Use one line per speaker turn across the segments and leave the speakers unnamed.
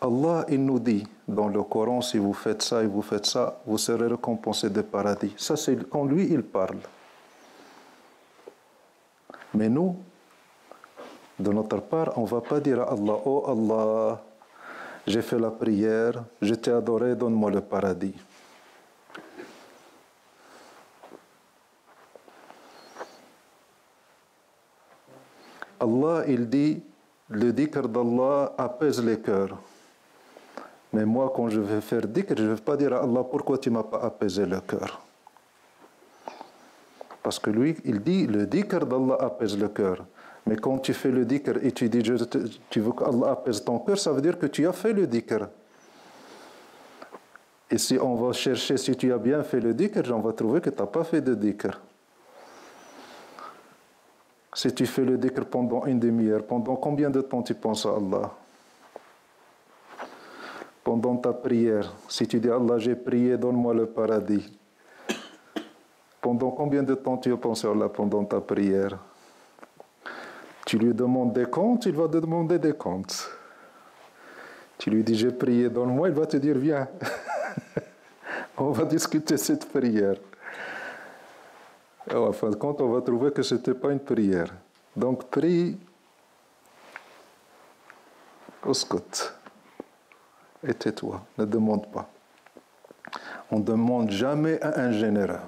Allah, il nous dit dans le Coran, si vous faites ça et vous faites ça, vous serez récompensé de paradis. Ça, c'est quand lui, il parle. Mais nous, de notre part, on ne va pas dire à Allah, oh Allah, j'ai fait la prière, je t'ai adoré, donne-moi le paradis. Allah, il dit, le dhikr d'Allah apaise les cœurs. Mais moi, quand je vais faire dhikr, je ne vais pas dire à Allah, pourquoi tu ne m'as pas apaisé le cœur? Parce que lui, il dit, le dhikr d'Allah apaise le cœur. Mais quand tu fais le dhikr et tu dis, tu veux qu'Allah apaise ton cœur, ça veut dire que tu as fait le dhikr. Et si on va chercher si tu as bien fait le dhikr, on va trouver que tu n'as pas fait de dhikr. Si tu fais le dhikr pendant une demi-heure, pendant combien de temps tu penses à Allah? Pendant ta prière, si tu dis Allah, j'ai prié, donne-moi le paradis. Pendant combien de temps tu as pensé à Allah pendant ta prière? Tu lui demandes des comptes, il va te demander des comptes. Tu lui dis, j'ai prié, donne-moi, il va te dire, viens. On va discuter cette prière. Et en fin de compte, on va trouver que ce n'était pas une prière. Donc, prie au scot. Et tais-toi, ne demande pas. On ne demande jamais à un général.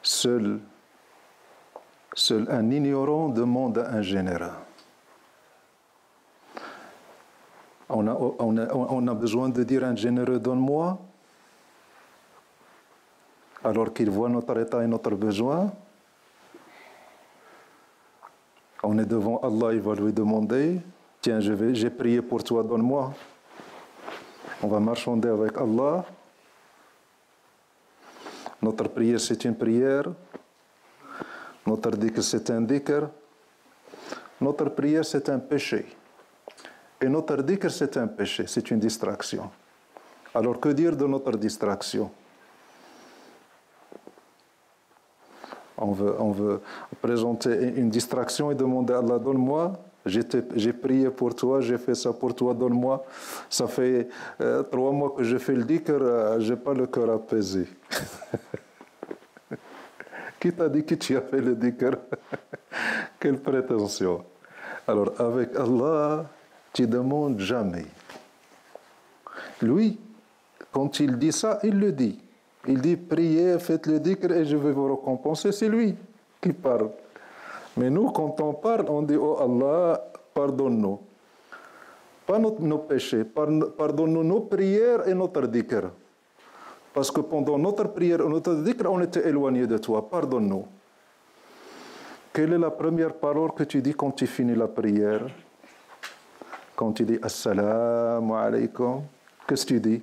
Seul un ignorant demande à un général. On a besoin de dire à un généreux, donne-moi, alors qu'il voit notre état et notre besoin. On est devant Allah, il va lui demander, tiens, j'ai prié pour toi, donne-moi. On va marchander avec Allah. Notre prière, c'est une prière. Notre dhikr, c'est un dhikr. Notre prière, c'est un péché. Et notre dhikr, c'est un péché, c'est une distraction. Alors, que dire de notre distraction? On veut présenter une distraction et demander à Allah, donne-moi, j'ai prié pour toi, j'ai fait ça pour toi, donne-moi. Ça fait 3 mois que je fais le dhikr, je n'ai pas le cœur apaisé. Qui t'a dit que tu as fait le dhikr? Quelle prétention. Alors, avec Allah, tu ne demandes jamais. Lui, quand il dit ça, il le dit. Il dit, priez, faites le dhikr et je vais vous récompenser. C'est lui qui parle. Mais nous, quand on parle, on dit, oh Allah, pardonne-nous. Pas nos péchés, pardonne-nous nos prières et notre dhikr. Parce que pendant notre prière et notre dhikr, on était éloigné de toi. Pardonne-nous. Quelle est la première parole que tu dis quand tu finis la prière? Quand tu dis Assalamu alaykum, qu'est-ce que tu dis?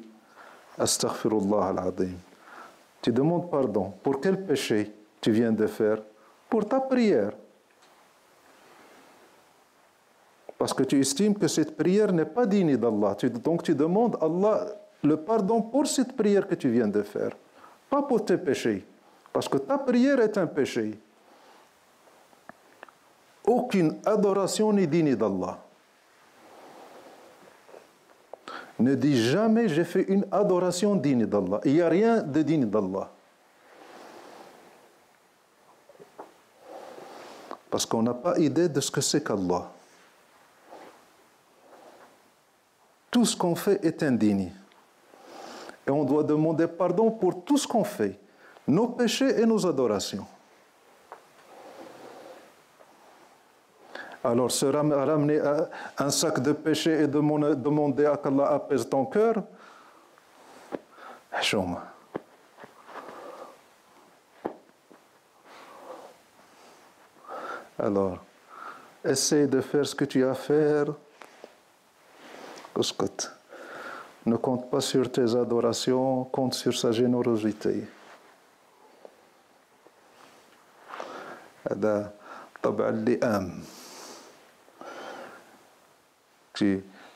Astaghfirullah al-azim. Tu demandes pardon. Pour quel péché tu viens de faire? Pour ta prière. Parce que tu estimes que cette prière n'est pas digne d'Allah. Donc tu demandes à Allah le pardon pour cette prière que tu viens de faire. Pas pour tes péchés. Parce que ta prière est un péché. Aucune adoration n'est digne d'Allah. Ne dis jamais j'ai fait une adoration digne d'Allah. Il n'y a rien de digne d'Allah. Parce qu'on n'a pas idée de ce que c'est qu'Allah. Tout ce qu'on fait est indigne. Et on doit demander pardon pour tout ce qu'on fait. Nos péchés et nos adorations. Alors, se ramener à un sac de péché et demander à qu'Allah apaise ton cœur, chouma. Alors, essaye de faire ce que tu as à faire. Ne compte pas sur tes adorations, compte sur sa générosité. هذا طبع اللئام.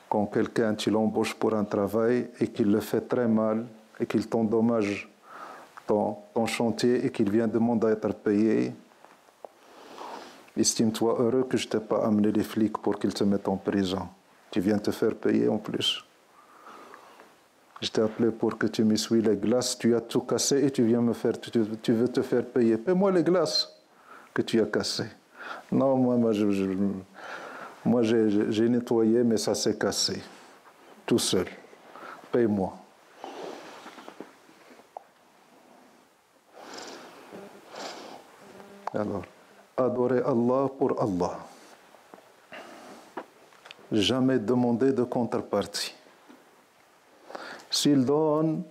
Quand quelqu'un, tu l'embauches pour un travail et qu'il le fait très mal et qu'il t'endommage ton chantier et qu'il vient demander à être payé, Estime-toi heureux que je t'ai pas amené les flics pour qu'ils te mettent en prison. Tu viens te faire payer en plus. Je t'ai appelé pour que tu m'essuies les glaces, tu as tout cassé et tu viens me faire, tu veux te faire payer. Paie-moi les glaces que tu as cassées. Non, moi j'ai nettoyé, mais ça s'est cassé. Tout seul. Paye-moi. Alors, adorer Allah pour Allah. Jamais demander de contrepartie. S'il donne,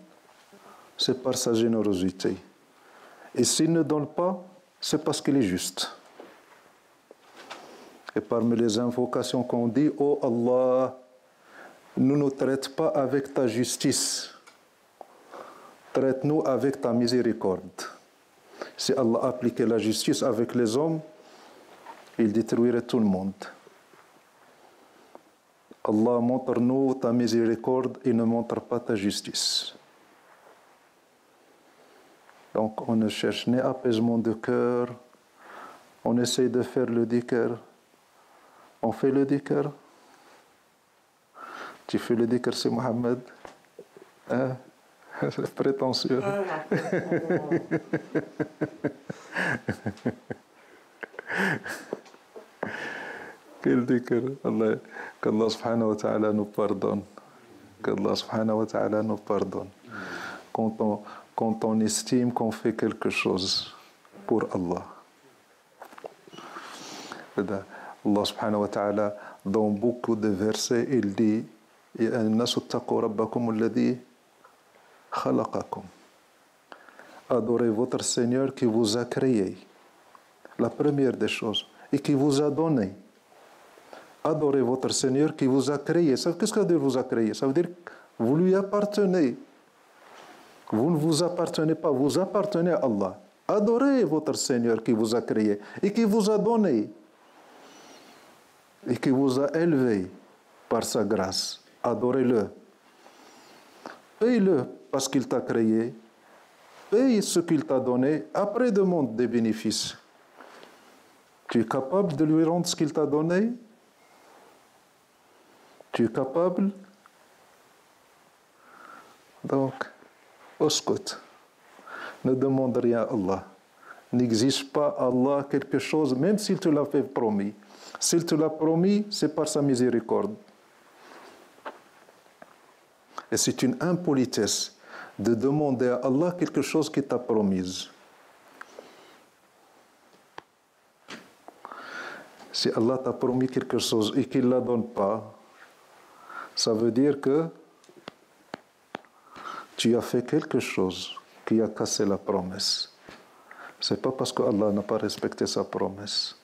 c'est par sa générosité. Et s'il ne donne pas, c'est parce qu'il est juste. Et parmi les invocations qu'on dit, oh Allah, ne nous traite pas avec ta justice. Traite-nous avec ta miséricorde. Si Allah appliquait la justice avec les hommes, il détruirait tout le monde. Allah, montre-nous ta miséricorde et ne montre pas ta justice. Donc on ne cherche ni apaisement de cœur, on essaye de faire le dhikr. On fait le dhikr. Tu fais le dhikr, c'est Mohamed. Hein? Prétentieux. Quel dhikr. Qu'Allah subhanahu wa ta'ala nous pardonne. Qu'Allah subhanahu wa ta'ala nous pardonne. Quand on estime qu'on fait quelque chose pour Allah. Allah subhanahu wa ta'ala, dans beaucoup de versets, il dit Ya an-nasu ttaqu rabbakum alladhi khalaqakum. Adorez votre Seigneur qui vous a créé. La première des choses. Et qui vous a donné. Adorez votre Seigneur qui vous a créé. Qu'est-ce que ça veut dire vous a créé? Ça veut dire que vous lui appartenez. Vous ne vous appartenez pas, vous appartenez à Allah. Adorez votre Seigneur qui vous a créé et qui vous a donné et qui vous a élevé par sa grâce. Adorez-le. Paye-le parce qu'il t'a créé. Paye ce qu'il t'a donné. Après, demande des bénéfices. Tu es capable de lui rendre ce qu'il t'a donné? Tu es capable? Donc, oscote. Ne demande rien à Allah. N'exige pas à Allah quelque chose, même s'il te l'a fait promis. S'il te l'a promis, c'est par sa miséricorde. Et c'est une impolitesse de demander à Allah quelque chose qu'il t'a promis. Si Allah t'a promis quelque chose et qu'il ne la donne pas, ça veut dire que tu as fait quelque chose qui a cassé la promesse. Ce n'est pas parce que Allah n'a pas respecté sa promesse.